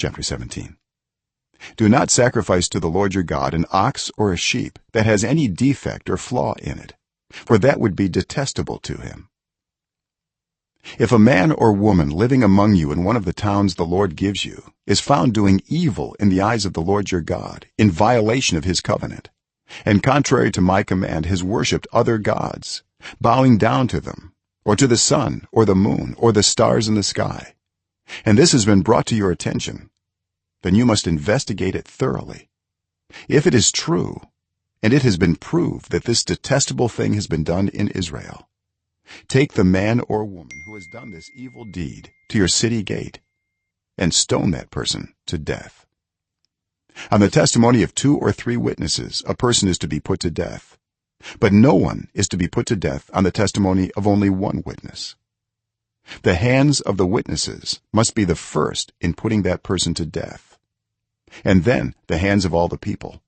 chapter 17. Do not sacrifice to the Lord your God an ox or a sheep that has any defect or flaw in it, for that would be detestable to him. If a man or woman living among you in one of the towns the Lord gives you is found doing evil in the eyes of the Lord your God, in violation of his covenant, and contrary to my command has worshipped other gods, bowing down to them, or to the sun or the moon or the stars in the sky, and this has been brought to your attention, then you must investigate it thoroughly. If it is true, and it has been proved that this detestable thing has been done in Israel, take the man or woman who has done this evil deed to your city gate and stone that person to death. On the testimony of 2 or 3 witnesses a person is to be put to death, but no one is to be put to death on the testimony of only one witness. The hands of the witnesses must be the first in putting that person to death, and then the hands of all the people.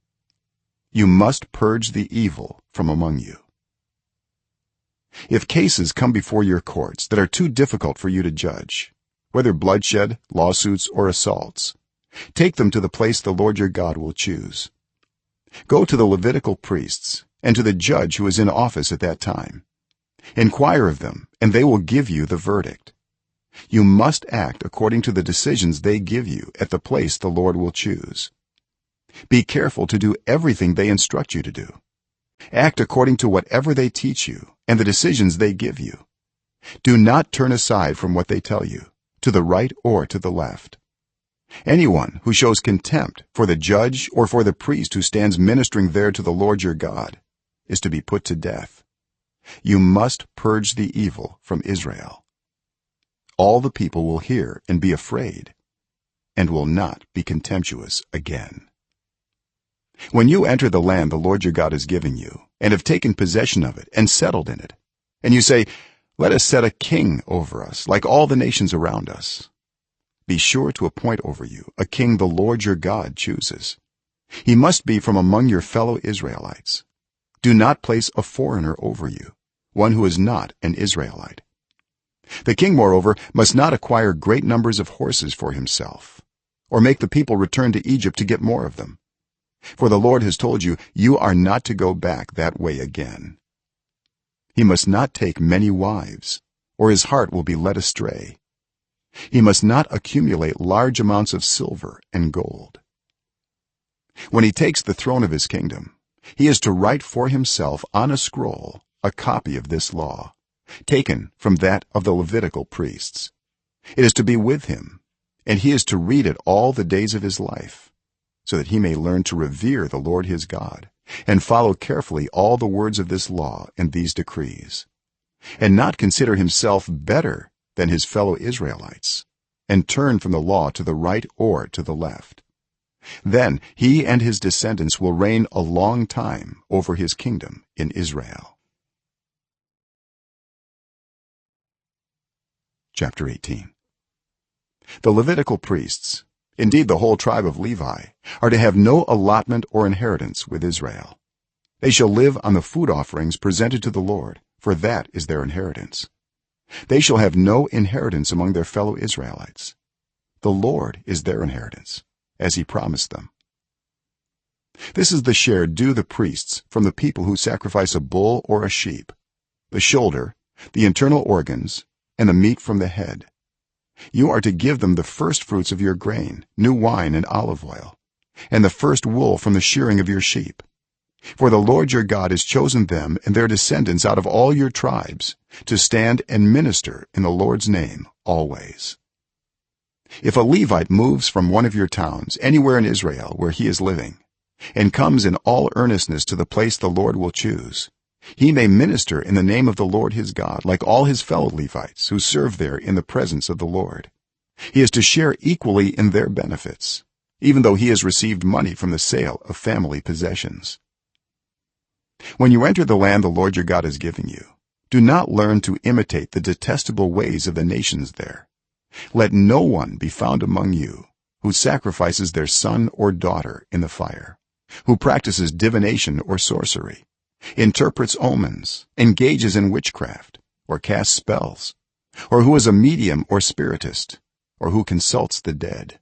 You must purge the evil from among you. If cases come before your courts that are too difficult for you to judge, whether bloodshed, lawsuits, or assaults, take them to the place the Lord your God will choose. Go to the Levitical priests and to the judge who is in office at that time. Inquire of them, and they will give you the verdict. You must act according to the decisions they give you at the place the Lord will choose. Be careful to do everything they instruct you to do. Act according to whatever they teach you and the decisions they give you. Do not turn aside from what they tell you, to the right or to the left. Anyone who shows contempt for the judge or for the priest who stands ministering there to the Lord your God is to be put to death. You must purge the evil from Israel. All the people will hear and be afraid, and will not be contemptuous again. When you enter the land the Lord your God is giving you, and have taken possession of it and settled in it, and you say, "Let us set a king over us like all the nations around us," be sure to appoint over you a king the Lord your God chooses. He must be from among your fellow Israelites. Do not place a foreigner over you, one who is not an Israelite. The king, moreover, must not acquire great numbers of horses for himself, or make the people return to Egypt to get more of them, for the Lord has told you, you are not to go back that way again. He must not take many wives, or his heart will be led astray. He must not accumulate large amounts of silver and gold. When he takes the throne of his kingdom, he is to write for himself on a scroll a copy of this law, taken from that of the Levitical priests. It is to be with him, and he is to read it all the days of his life, so that he may learn to revere the Lord his God and follow carefully all the words of this law and these decrees, and not consider himself better than his fellow Israelites and turn from the law to the right or to the left. Then he and his descendants will reign a long time over his kingdom in Israel. Chapter 18. The Levitical priests, indeed the whole tribe of Levi, are to have no allotment or inheritance with Israel. They shall live on the food offerings presented to the Lord, for that is their inheritance. They shall have no inheritance among their fellow Israelites. The Lord is their inheritance, as he promised them. This is the share due the priests from the people who sacrifice a bull or a sheep: the shoulder, the internal organs, and the meat from the head. You are to give them the first fruits of your grain, new wine and olive oil, and the first wool from the shearing of your sheep, for the Lord your God has chosen them and their descendants out of all your tribes to stand and minister in the Lord's name always. If a Levite moves from one of your towns anywhere in Israel where he is living, and comes in all earnestness to the place the Lord will choose, he may minister in the name of the Lord his God like all his fellow Levites who serve there in the presence of the Lord. He is to share equally in their benefits, even though he has received money from the sale of family possessions. When you enter the land the Lord your God is giving you, do not learn to imitate the detestable ways of the nations there. Let no one be found among you who sacrifices their son or daughter in the fire, who practices divination or sorcery, interprets omens, engages in witchcraft, or casts spells, or who is a medium or spiritist, or who consults the dead.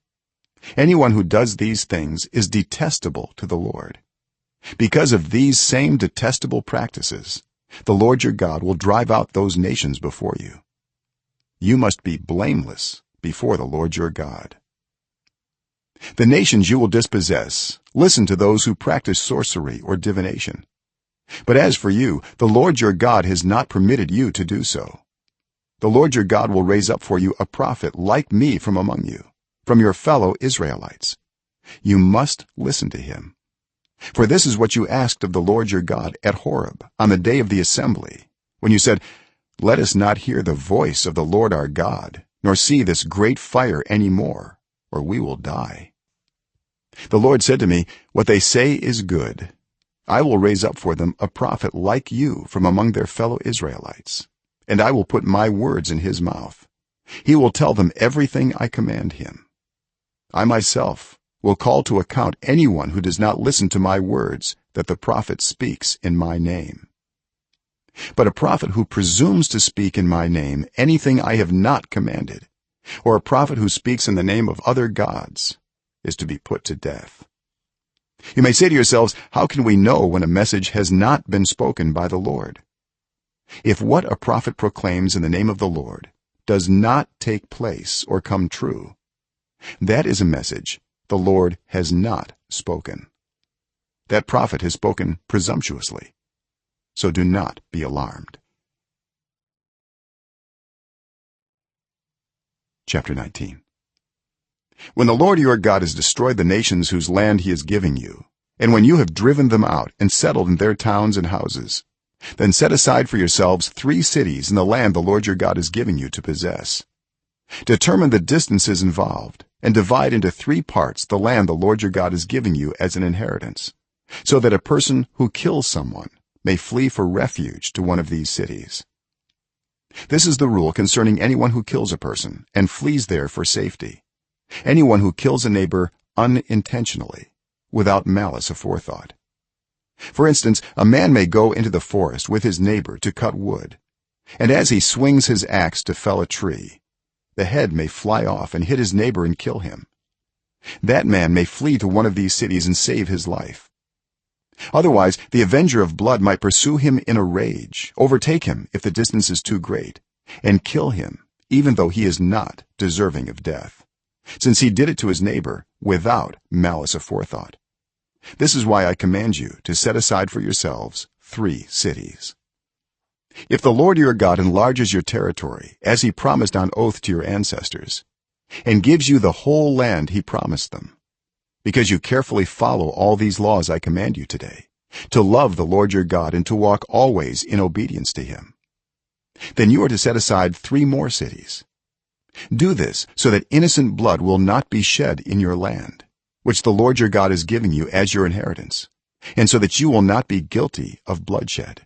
anyone who does these things is detestable to the Lord. Because of these same detestable practices, the Lord your God will drive out those nations before you. You must be blameless before the Lord your God. The nations you will dispossess listen to those who practice sorcery or divination. But as for you, the Lord your God has not permitted you to do so. The Lord your God will raise up for you a prophet like me from among you, from your fellow Israelites. You must listen to him. For this is what you asked of the Lord your God at Horeb on the day of the assembly, when you said, "Let us not hear the voice of the Lord our God, nor see this great fire any more, or we will die." The Lord said to me, "What they say is good. I will raise up for them a prophet like you from among their fellow Israelites, and I will put my words in his mouth. He will tell them everything I command him. I myself will call to account anyone who does not listen to my words that the prophet speaks in my name. But a prophet who presumes to speak in my name anything I have not commanded, or a prophet who speaks in the name of other gods, is to be put to death." You may say to yourselves, "How can we know when a message has not been spoken by the Lord?" If what a prophet proclaims in the name of the Lord does not take place or come true, that is a message the Lord has not spoken. That prophet has spoken presumptuously, so do not be alarmed. Chapter 19. When the Lord your God has destroyed the nations whose land he is giving you, and when you have driven them out and settled in their towns and houses, then set aside for yourselves 3 cities in the land the Lord your God is giving you to possess. Determine the distances involved and divide into 3 parts the land the Lord your God is giving you as an inheritance, so that a person who kills someone may flee for refuge to one of these cities. This is the rule concerning anyone who kills a person and flees there for safety, anyone who kills a neighbor unintentionally, without malice aforethought. For instance, a man may go into the forest with his neighbor to cut wood, and as he swings his axe to fell a tree, the head may fly off and hit his neighbor and kill him. That man may flee to one of these cities and save his life. Otherwise, the avenger of blood might pursue him in a rage, overtake him if the distance is too great, and kill him even though he is not deserving of death, since he did it to his neighbor without malice aforethought. This is why I command you to set aside for yourselves 3 cities. If the Lord your God enlarges your territory as he promised on oath to your ancestors, and gives you the whole land he promised them, because you carefully follow all these laws I command you today, to love the Lord your God and to walk always in obedience to him, then you are to set aside 3 more cities. Do this so that innocent blood will not be shed in your land, which the Lord your God is giving you as your inheritance, and so that you will not be guilty of bloodshed.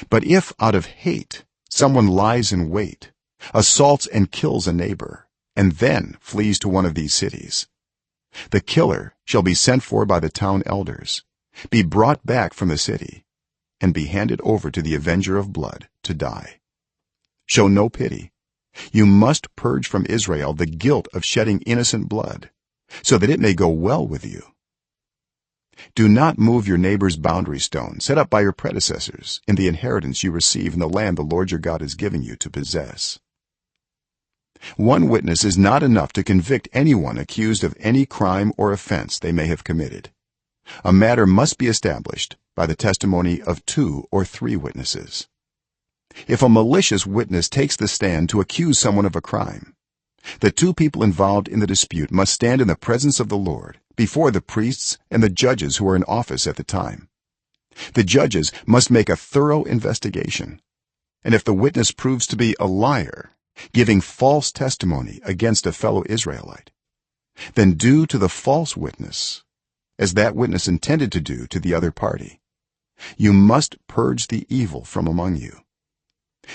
But if out of hate someone lies in wait, assaults and kills a neighbor, and then flees to one of these cities, the killer shall be sent for by the town elders, be brought back from the city, and be handed over to the avenger of blood to die. Show no pity. You must purge from Israel the guilt of shedding innocent blood, so that it may go well with you. Do not move your neighbor's boundary stone set up by your predecessors in the inheritance you receive in the land the Lord your God is giving you to possess. One witness is not enough to convict anyone accused of any crime or offense they may have committed. A matter must be established by the testimony of 2 or 3 witnesses. If a malicious witness takes the stand to accuse someone of a crime, the 2 people involved in the dispute must stand in the presence of the Lord before the priests and the judges who are in office at the time. The judges must make a thorough investigation, and if the witness proves to be a liar, giving false testimony against a fellow Israelite, then do to the false witness as that witness intended to do to the other party. You must purge the evil from among you.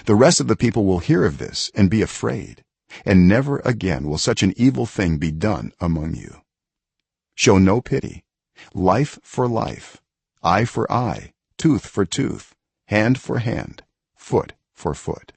The rest of the people will hear of this and be afraid, and never again will such an evil thing be done among you. Show no pity. Life for life, eye for eye, tooth for tooth, hand for hand, foot for foot.